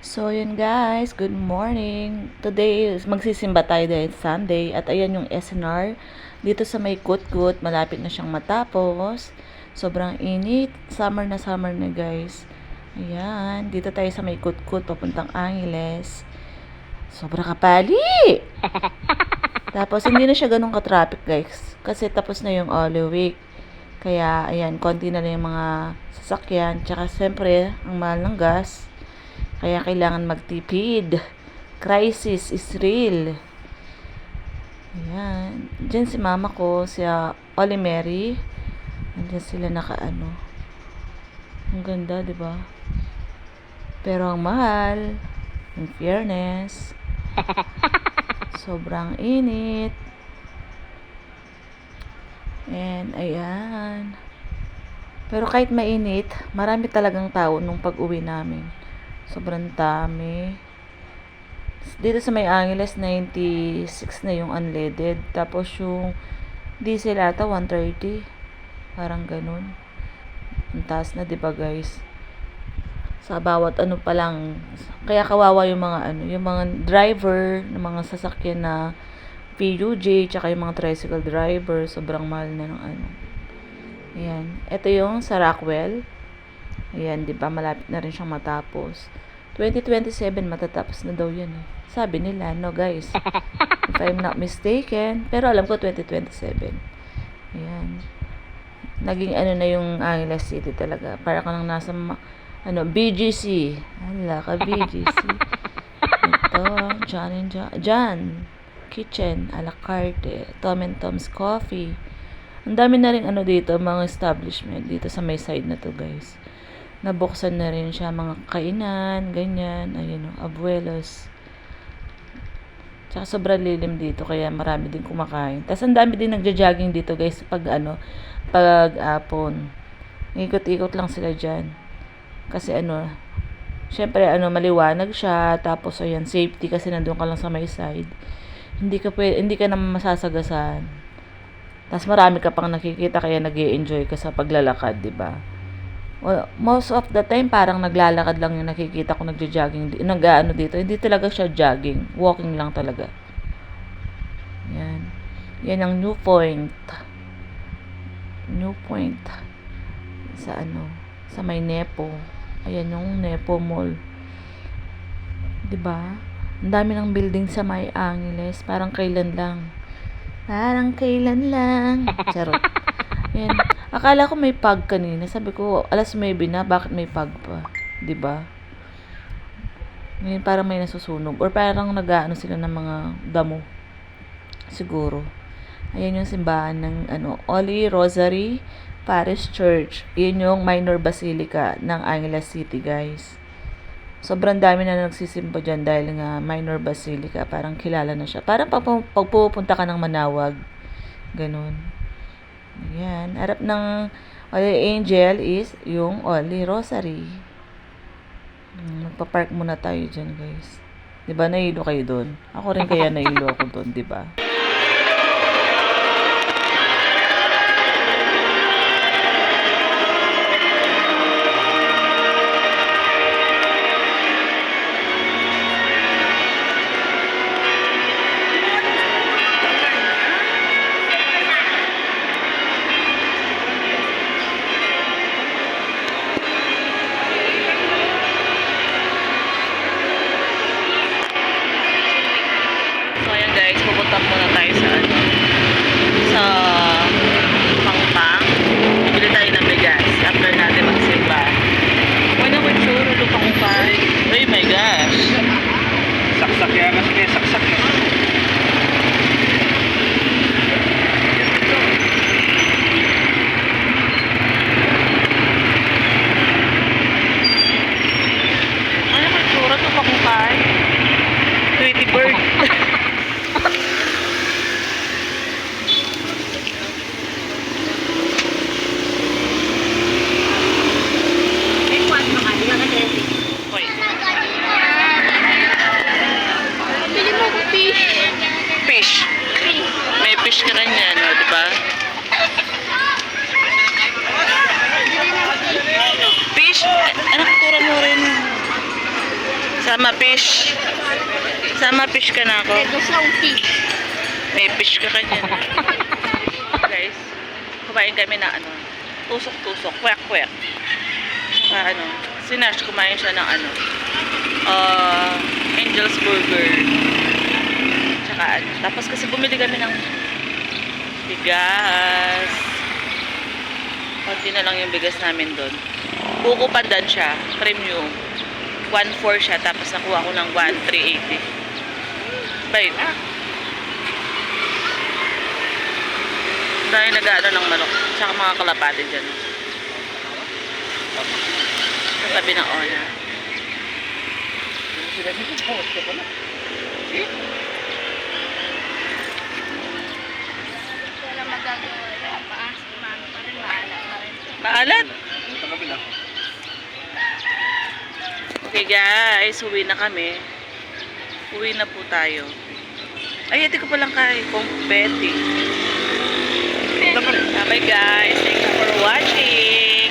So, yun guys, good morning. Today, magsisimba tayo dahil Sunday. At ayan yung SNR. Dito sa may Kutkut, malapit na siyang matapos. Sobrang init. Summer na guys. Ayan, dito tayo sa may Kutkut, papuntang Angeles. Sobrang kapali! Tapos, hindi na siya ganun ka-traffic guys. Kasi tapos na yung Holy Week. Kaya, ayan, konti na lang yung mga sasakyan. Tsaka, siyempre, ang mahal ng gas. Kaya kailangan magtipid. Crisis is real. Ayan. Diyan si mama ko, si Oli Mary. Andiyan sila nakaano. Ang ganda, di ba? Pero ang mahal, in fairness, sobrang init. And ayan. Pero kahit mainit, marami talagang tao nung pag-uwi namin. Sobrang dami. Dito sa May Angeles, 96 na yung unleaded. Tapos yung diesel ata, 130. Parang ganun. Ang taas na, diba guys? Sa bawat ano pa lang. Kaya kawawa yung mga yung mga driver ng mga sasakyan na PUJ, tsaka yung mga tricycle driver. Sobrang mahal na ng ano. Ayan. Ito yung sa Rockwell. Ayan, diba? Malapit na rin siyang matapos. 2027 matatapos na daw yun eh. Sabi nila, no guys. If I'm not mistaken. Pero alam ko 2027. Ayan. Naging ano na yung Angeles City talaga. Para ka nang nasa BGC. Hala ka BGC. Ito, John Kitchen, a la carte, Tom and Tom's Coffee. Ang dami na rin dito, mga establishment dito sa may side na to guys. Nabuksan na rin siya, mga kainan, ganyan, ayun Abuelos. Tsaka sobrang lilim dito, kaya marami din kumakain. Tapos ang dami din nagja-jogging dito guys, pag apon. Ikot-ikot lang sila dyan. Kasi syempre maliwanag siya, tapos ayan, safety kasi nandun ka lang sa may side. Hindi ka naman masasagasan. Tapos marami ka pang nakikita, kaya nag-i-enjoy ka sa paglalakad, di ba? Well, most of the time parang naglalakad lang yung nakikita ko, nagjo-jogging dito. Hindi talaga siya jogging, walking lang talaga. Yan. Yan ang New Point. New Point. Sa sa may Nepo. Ayan yung Nepo Mall. 'Di ba? Ang dami ng building sa May Angeles, parang kailan lang. Charot. Yan. Akala ko may pag kanina. Sabi ko, alas 9 na, bakit may pag pa? 'Di ba? Ngayon parang may nasusunog or parang nag-aano sila ng mga damo. Siguro. Ayan yung simbahan ng Holy Rosary Parish Church. Yun yung minor basilica ng Angeles City, guys. Sobrang dami na nagsisimba dyan dahil nga minor basilica. Parang kilala na siya. Parang pag pupunta ka ng Manawag. Ganun. Ayan. Harap ng Holy Angel is yung Holy Rosary. Magpa-park muna tayo dyan, guys. Diba, nailo kayo doon? Ako rin kaya nailo ako doon, diba? So ayan guys, pupunta muna tayo sa Pangpang. Bili tayo ng bigas after natin magsimba. Wala ko sure, lupang pa. Oh my gosh. Saksak yan. Sige, saksak yan. Ano ko sure, lupang pa. Tweety bird. Sama fish. Sama fish ka na ako. May fish ka kanya. Guys, kumain kami na ano, tusok-tusok, kwek-kwek. Saka ano, si Nash kumain siya ng ano, Angel's Burger. Saka ano, tapos kasi bumili kami ng bigas. Konti na lang yung bigas namin doon. Buko pandan siya, premium. 1.4 siya, tapos nakuha ko ng 1.380. Bait. Dahil nag-ano ng manok, tsaka mga kalapati dyan. Sa tabi ng ona. Wala magagawa yan. Paas, mami pa rin, mahala pa rin. Maalat. Okay guys, uwi na kami. Uwi na po tayo. Ay, ito ko palang kay Confetti. Bye guys, thank you for watching.